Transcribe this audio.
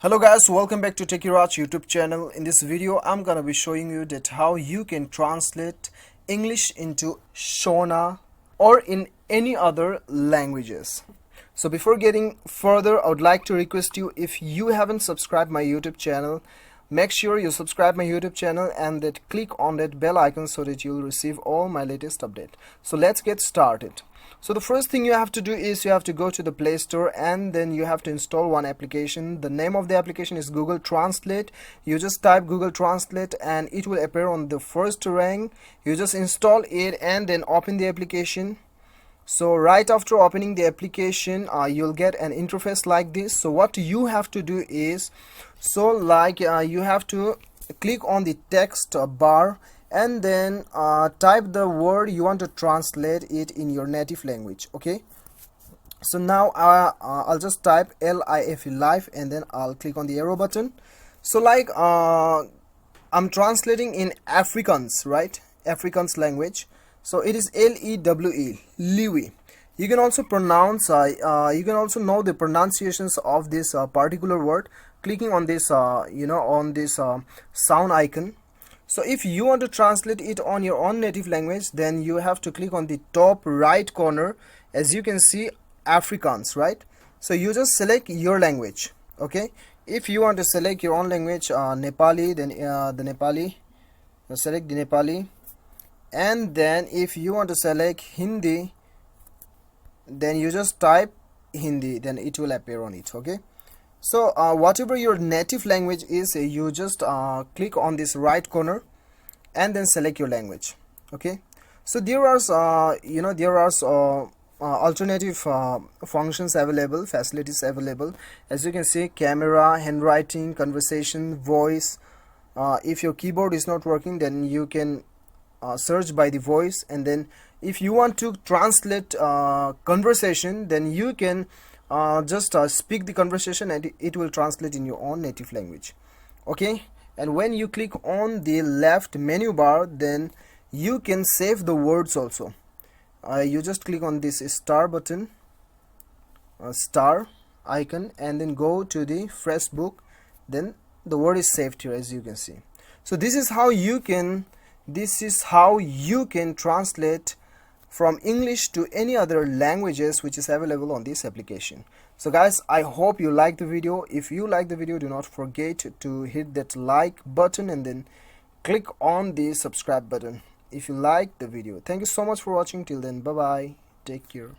Hello guys, welcome back to TechieRaj YouTube channel. In this video I'm gonna be showing you that how you can translate English into Shona or in any other languages. So before getting further, I would like to request you, if you haven't subscribed my YouTube channel, make sure you subscribe my YouTube channel and that click on that bell icon so that you'll receive all my latest update. So let's get started. So the first thing you have to do is you have to go to the Play Store and then you have to install one application. The name of the application is Google Translate. You just type Google Translate and it will appear on the first rank. You just install it and then open the application. So right after opening the application, you'll get an interface like this. So what you have to do is, you have to click on the text bar and then type the word you want to translate it in your native language. Okay, so now I'll just type LIFE, life, and then I'll click on the arrow button. So I'm translating in Afrikaans, right? Afrikaans language. So it is LEWE, Liwi. You can also pronounce you can also know the pronunciations of this particular word clicking on this on this sound icon. So if you want to translate it on your own native language, then you have to click on the top right corner. As you can see, Afrikaans, right? So you just select your language. Okay, if you want to select your own language, Nepali, then the Nepali, select the Nepali. And then if you want to select Hindi, then you just type Hindi, then it will appear on it. Okay, so whatever your native language is, you just click on this right corner and then select your language. Okay, so there are alternative functions available, facilities available. As you can see, camera, handwriting, conversation, voice. If your keyboard is not working, then you can search by the voice, and then if you want to translate conversation, then you can just speak the conversation and it will translate in your own native language. Okay, and when you click on the left menu bar, then you can save the words also. You just click on this star button, star icon, and then go to the fresh book, then the word is saved here, as you can see. So this is how you can translate from English to any other languages which is available on this application. So guys, I hope you like the video. If you like the video, do not forget to hit that like button and then click on the subscribe button if you like the video. Thank you so much for watching. Till then, bye bye, take care.